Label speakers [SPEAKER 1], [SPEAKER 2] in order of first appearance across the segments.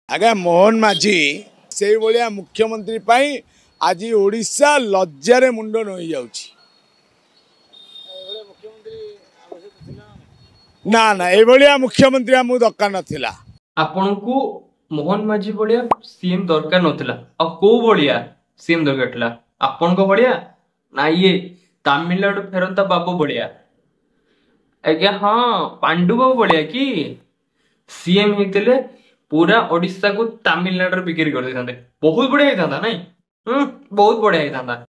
[SPEAKER 1] आज्ञा मोहन माझी से भाया मुख्यमंत्री पाई आज ओडिशा लज्जार मुंड नई जाउछि। ना ना ए भाया मुख्यमंत्री आमु दरकार नथिला।
[SPEAKER 2] आपन को मोहन माझी बड़िया सीएम दरकार नथिला। आ को बड़िया सीएम दरकार थिला आपन को बड़िया ना ये तमिलनाडु फेरंता बाबू बड़िया। आज्ञा हाँ पांडु बाबू बड़िया कि सीएम हेतिले पूरा ओडिशा को तमिलनाडु बिक्री कर देथांते। बहुत बढ़िया हेतांता नहीं बहुत बढ़िया हेतांता।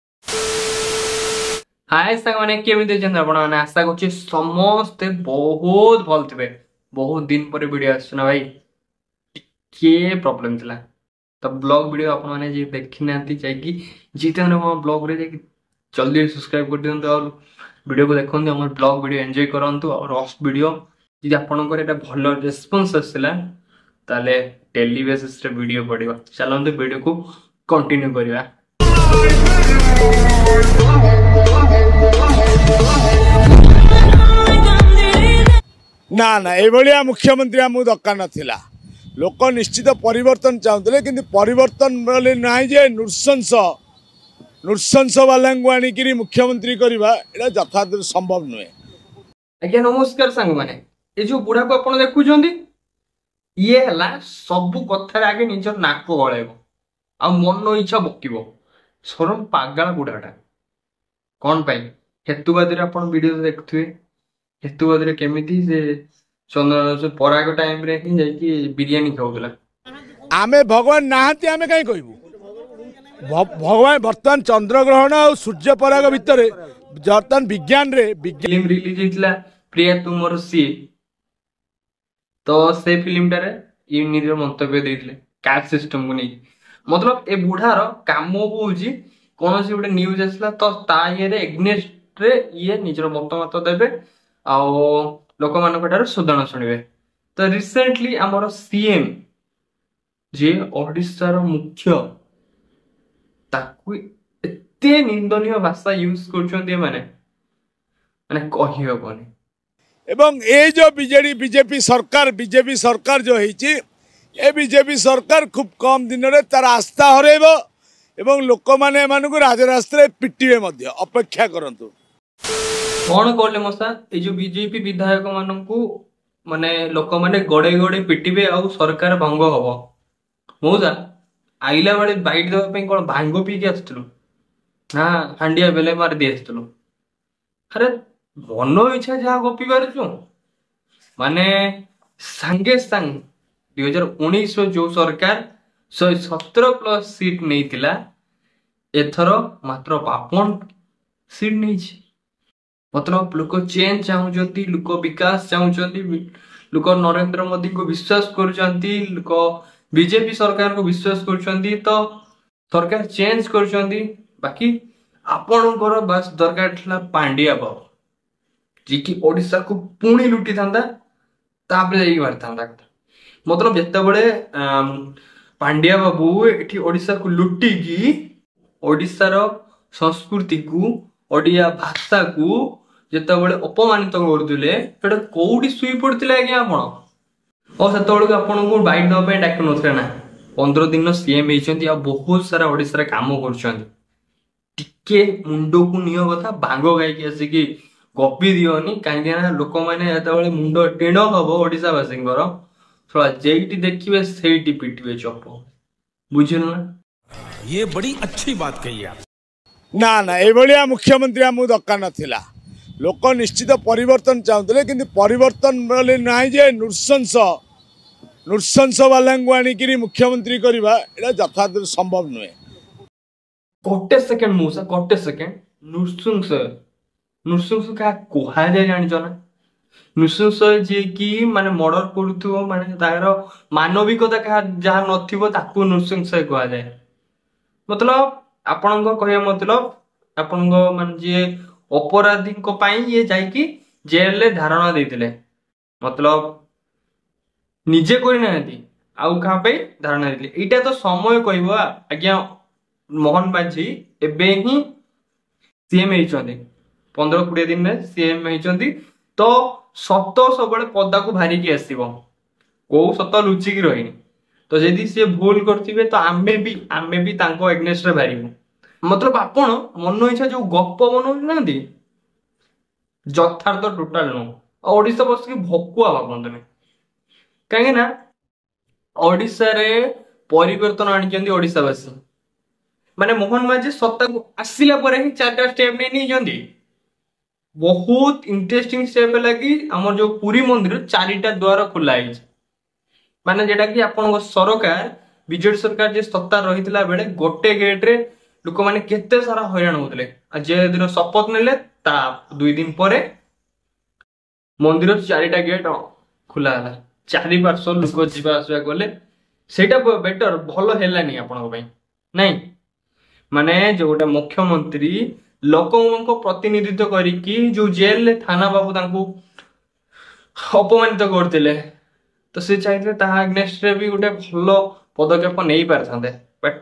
[SPEAKER 2] हाय साग माने केमिते जंदा आपण माने आशा करछि समस्त बहुत भल थिबे। बहुत दिन पर वीडियो आछना भाई के प्रॉब्लम थिला तो ब्लॉग वीडियो आपण माने जे देखिनांती चाहिए जीते हम ब्लॉग रे जाके जल्दी सब्सक्राइब कर दियंतु और वीडियो को देखंतु हमर ब्लॉग वीडियो एंजॉय करंतु और रोस्ट वीडियो जे आपण को एटा भलो रिस्पांस आछला ताले डेली बेसिस रे वीडियो पड़िबा। चलंतु वीडियो को कंटिन्यू करिवा।
[SPEAKER 1] ना ना ए भाया मुख्यमंत्री आमु दरकार नथिला। लोक निश्चित परिवर्तन चाहते कि परिवर्तन बोले ना जे नृशंस वाला आनिकी मुख्यमंत्री करवा एटा यथार्थ संभव नुहे।
[SPEAKER 2] आज्ञा नमस्कार सांग माने ए जो बुढ़ा को आपण देखुछंती ये हला सब कथार आगे निजर नाक गळेबो आ मन इच्छा बकिबो सरम पागल बुढ़ाटा कौन पाई हेतुवादी रे आपण वीडियो देखथुए। हेतुवादी रे केमिति से चंद्र पराग टाइम रे ही जाई कि बिरयानी खाउतला।
[SPEAKER 1] आमे भगवान नाहती आमे काई कहबो भगवान वर्तमान चंद्र ग्रहण और सूर्य पराग भितर वर्तमान विज्ञान रे
[SPEAKER 2] फिल्म रिलीज होइतला प्रिया तुमर सी तो से फिल्म टारे ये निजर मंतव्य देइतले कास्ट सिस्टम को नहीं। मतलब ए बुढ़ार काम होउची कोन से गोटे न्यूज आसला तो ता ये रे एग्नेस्ट रे ये निजर मत देबे आ लोक मान ठार सुधारण शुणवे। तो रिसेंटली आमर सीएम जे ओडिशार मुख्य ताकू एते निंदनीय भाषा यूज करछन्ती माने कहि हबनी।
[SPEAKER 1] एवं ये जो बीजेपी सरकार जो है ये बीजेपी सरकार खूब कम दिन रे तार आस्था हरेब एवं लोक माने मानकु राजरास्ता पिटिबे मध्य अपेक्षा करंतु।
[SPEAKER 2] कौन कहले मसा ए जो बीजेपी विधायक मानकु माने लोक माने गड़े गड़े पिटिबे आ सरकार भंग हबो। मौजा आइला बेले बाइट देबा पे कोन भांगो पी के आस्तलु ना हांडिया बेले मार दे आस्तलु। अरे मन इच्छा जहाँ गपी पारछु माने सांगे सांग 2019 जो सरकार 117+ सीट नहीं थिला एथर मात्र 52 सीट नहीं छी। मतलब लोक चेंज चाहूचंती लोक विकास चाहूचंती लोक नरेंद्र मोदी को विश्वास करूचंती लोक बीजेपी सरकार को विश्वास करूचंती तो सरकार चेंज करूचंती। बाकी आपणकर बस दरकार थिला पांड्या बाबू जी की ओडिशा को पुणी लुटी थांदा तापरे जाई मारथांदा। मतलब जत्ते बड़े पांड्या बाबू एठी ओडिशा को लुटी की ओडिशा रो संस्कृति को ओडिया भाषा को जत्ते बड़े अपमानित करदुले एटा कोउडी सुई पड़तिला आज्ञा आपण और सेते बड़े आपण को बाइट दबा पे डाक नथले ना 15 दिन सीएम हेचंती आ बहुत सारा ओडिशा रे काम करछंती। टिके मुंडो को नियो कथा भांगो गाई के आसी की कॉपी दियोनी कहीं लोक मैंने जो मुंड टीण हम ओडिशा वासी थोड़ा जेटी देखिए सेठी पिटिबे चप बुझल ना।
[SPEAKER 3] ये बड़ी अच्छी बात कही आप।
[SPEAKER 1] ना ना ए भाया मुख्यमंत्री आमु दरकार नथिला। लोक निश्चित परिवर्तन चाहते कि परिवर्तन बोले ना जे नृशंस वाला आनिकी मुख्यमंत्री करवा एटा यथार्थ संभव नुहे।
[SPEAKER 2] गोटे सेकेंड मौसा गोटे सेकेंड नृशंस क्या कहा जाए जान नृशंस जे कि माने मर्डर करूथो माने तार मानविकता क्या जहाँ नथिबो ताकू नृशंस कहा जाए। मतलब आपण कहया मतलब आपण मान जे अपराधी को पाई ये जाइकी जेल ले धारणा देतिले मतलब निजे करि नाहंती आउ कहा पे धारणा देतिले। एटा तो समय कहबो आज्ञा मोहन माझी एबे ही सीएम हेचंती 15-20 दिन में सीएम हेचंती तो सत सब पदा को भारिकी आसो कौ सत लुचिकी रही तो जदि सी भूल करथिबे तो आमे भी तांको एग्नेस्ट रे बारिबु। मतलब आपण मन इच्छा जो गप बनौ नांदी यथार्थ टोटाल नो ओडिसा बस की भकुआ भाबंतने काहे ना ओडिसा रे परिवर्तन आनिचंदी ओडिसावासी माने मोहन माझी सत्ता को आसिला परे ही चारटा स्टेप नै जंदी बहुत इंटरेस्टिंग स्टेप लगी हमर जो पुरी मंदिर चारिटा द्वार खुला है माने जेटा कि आपन सरकार बीजेडी सरकार जे सत्ता रहितला बेले गोटे गेट रे लोक माने केते सारा हैरान होतले आ जे दिन शपथ नेले ता 2 दिन परे मंदिर चारिटा गेट खुला हला चारि पार्श्व लोक जीवा आसवा गले सेटा बेटर भलो हेलानी आपन पई नहीं माने जो गोटे मुख्यमंत्री लोकों प्रतिनिधित्व करिकी जो जेल थाना बाबू तांको अपमानित करथिले तो से चाहिए ताहा अगेंस्ट रे भी गोटे भलो पदक्षेप नहीं पारथांते बट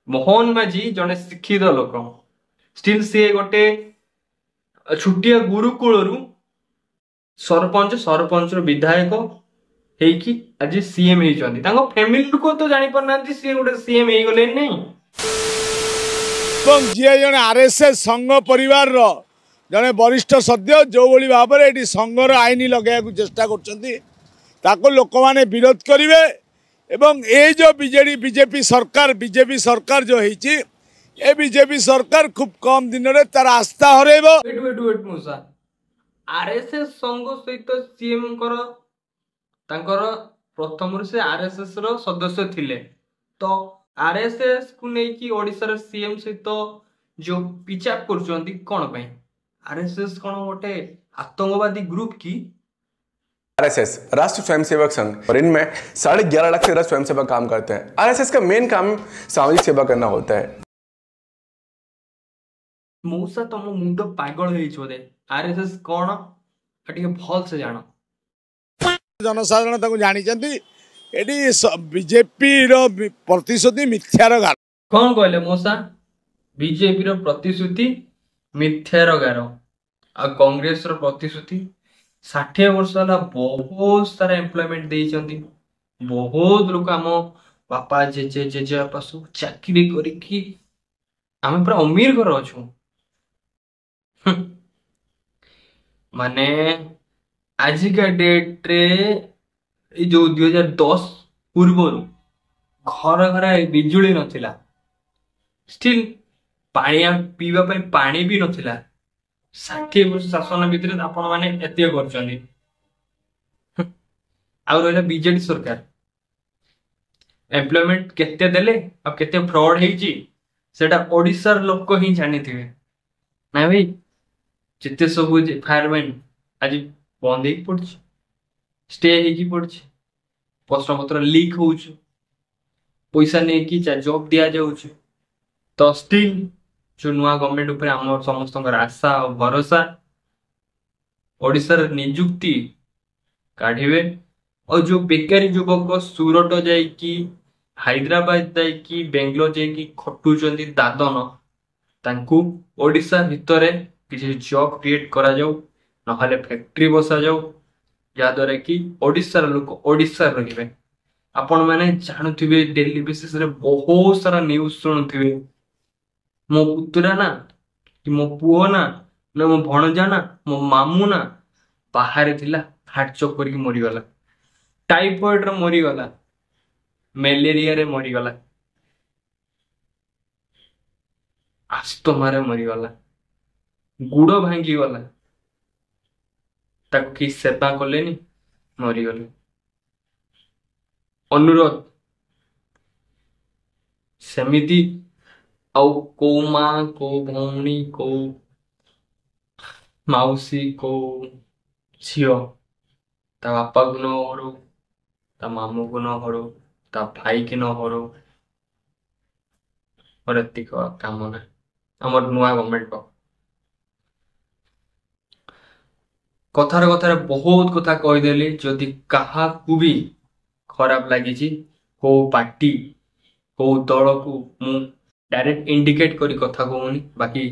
[SPEAKER 2] मोहन माझी जने शिक्षित लोक स्टिल से गोटे छुटिया गुरुकुल रु सरपंच विधायक हेकी आज सीएम हेचंदी तांको फैमिली को तो जानि परनांती से गोटे सीएम हे गले नहीं
[SPEAKER 1] जी जन आरएसएस संघ परिवार जड़े वरिष्ठ सदस्य जो भाव में ये संघर आईन लगे चेष्टा कर लोक मैंने विरोध करेंगे एवं ये जो बीजेपी सरकार जो है ये बीजेपी सरकार खूब कम दिन में तार आस्था हरइब।
[SPEAKER 2] वेट मुसा आरएसएस संघ सहित सीएम तांकर प्रथम से आरएसएस रो सदस्य थिले तो आरएसएस को लेकिन ओडिसा सीएम सहित जो पिचाप कर कौन पे आरएसएस कौन गोटे आतंकवादी ग्रुप की
[SPEAKER 4] आरएसएस राष्ट्रीय स्वयंसेवक संघ और इनमें 11.5 लाख से अधिक स्वयंसेवक काम करते हैं। आरएसएस का मेन काम सामाजिक सेवा करना होता है।
[SPEAKER 2] मौसा तुम मुंड पागल होदे आरएसएस कौन टे भल से जान
[SPEAKER 1] जनसाधारण जानी बीजेपी प्रतिश्रुति मिथ्यार गार
[SPEAKER 2] कौन कहले मौसा बीजेपी प्रतिश्रुति मिथ्यार गार आ कांग्रेस प्रतिश्रुति 60 वर्ष है बहुत सारा एम्प्लॉयमेंट देइचंदी बहुत लोग आम बापा जेजे बापा सब चाकरी करिकी आम पूरा अमीर घर अच्छु माने आजिका डेट रे जो 2010 पूर्व घर घर बिजुली नथिला स्टिल पानी पीवा पानी भी नथिला 60 वर्ष शासन भितर आपण माने एते करछनी आ रहला बीजेडी सरकार एम्प्लॉयमेंट केते देले अब केते फ्रॉड हेची सेटा ओडिसा लोक ही जानिथिबे ना भाई जिते सब फायरमैन आज बंद ही पड़छ स्टे ही पड़छ प्रश्न पत्र लीक हो पैसा नहीं कि जॉब दिया जाउछ तो स्टिल जो नुआ गवर्नमेंट ऊपर आम समस्त आशा और भरोसा ओडिसा निजुक्ति काढ़े और जो बेकारी युवक सूरत जाइकी हैदराबाद जाइकी बेंगलोर जाइकी खटुचंदी दादन तांकू ओडिसा भितर किसी जॉब क्रिएट करा जाऊ नहले फैक्ट्री बसा जाऊ जहाद्वारा कि ओडिशार लोक ओडिशार रहिबे आपण माने जानुथिबे डेली बेसिस रे बहुत सारा न्यूज सुनुथिबे मो पुतरा ना कि मो पुओ ना न मो भणजा ना मो मामू ना बाहर थिला हार्ट चोक करके मरी गला टाइफॉइड रे मरी गला मलेरिया रे मरी गला अस्थमा रे मरी गला गुड़ भांगी गला ताको कि सेवा कलेनी मरी गले अनुरोध सेमिति आउ को माँ को भौणी को माउसी को झियो ता बापा को न हरो ता मामू को न हरो ता भाई के न हरो और एतिक कामना हमर नुआ गवर्नमेंट को कथार कथार बहुत कथा कहीदेली जदि क्या भी खराब लगी को पार्टी को दल को मु डायरेक्ट इंडिकेट करी कथा कहूनी बाकी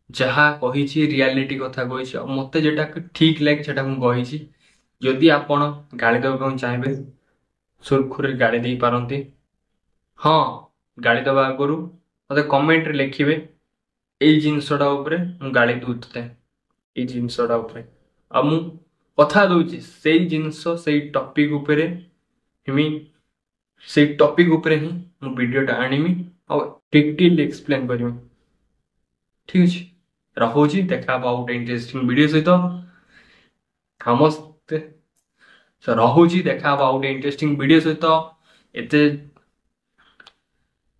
[SPEAKER 2] जहाँ कही रियलिटी कथा कही मत जेटा ठीक लगे सेटा मुझे जदि आपण गाली देवा चाहिए सुरखुरे गाड़ी दे पारती। हाँ गाड़ी दबा आगु मत कमेंट लिखिए ये जिनसटा गाड़ी दूते ये जिनसटा आ मु कथा दूची से जिनस से टॉपिक उपरे हिमी से टॉपिक उपरे ही मु वीडियोटा आनिमी आ डिटेल एक्सप्लेन करमी। ठीक अच्छे रखुची देखा गोटे इंटरेस्टिंग वीडियो सहित समस्ते रहुची देखा गोटे इंटरेस्टिंग वीडियो सहित एते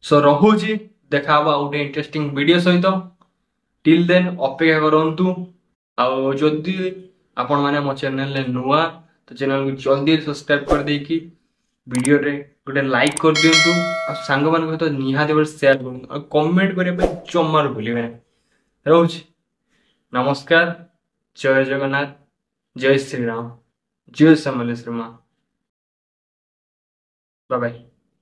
[SPEAKER 2] सो रहुची देखा गोटे इंटरेस्टिंग वीडियो सहित टिल देन अपेक्षा करंतु आउ जदि आपण माने मो चैनल नुआ तो चैनल को जल्दी सब्सक्राइब कर देकी वीडियो रे गोटे लाइक कर दिंतु आ सांग मान तो निहाती भाव शेयर कर कमेंट करने जमार भूलिए रोज नमस्कार जय जगन्नाथ जय श्री राम जय समलेश्वरी माँ बाय बाय।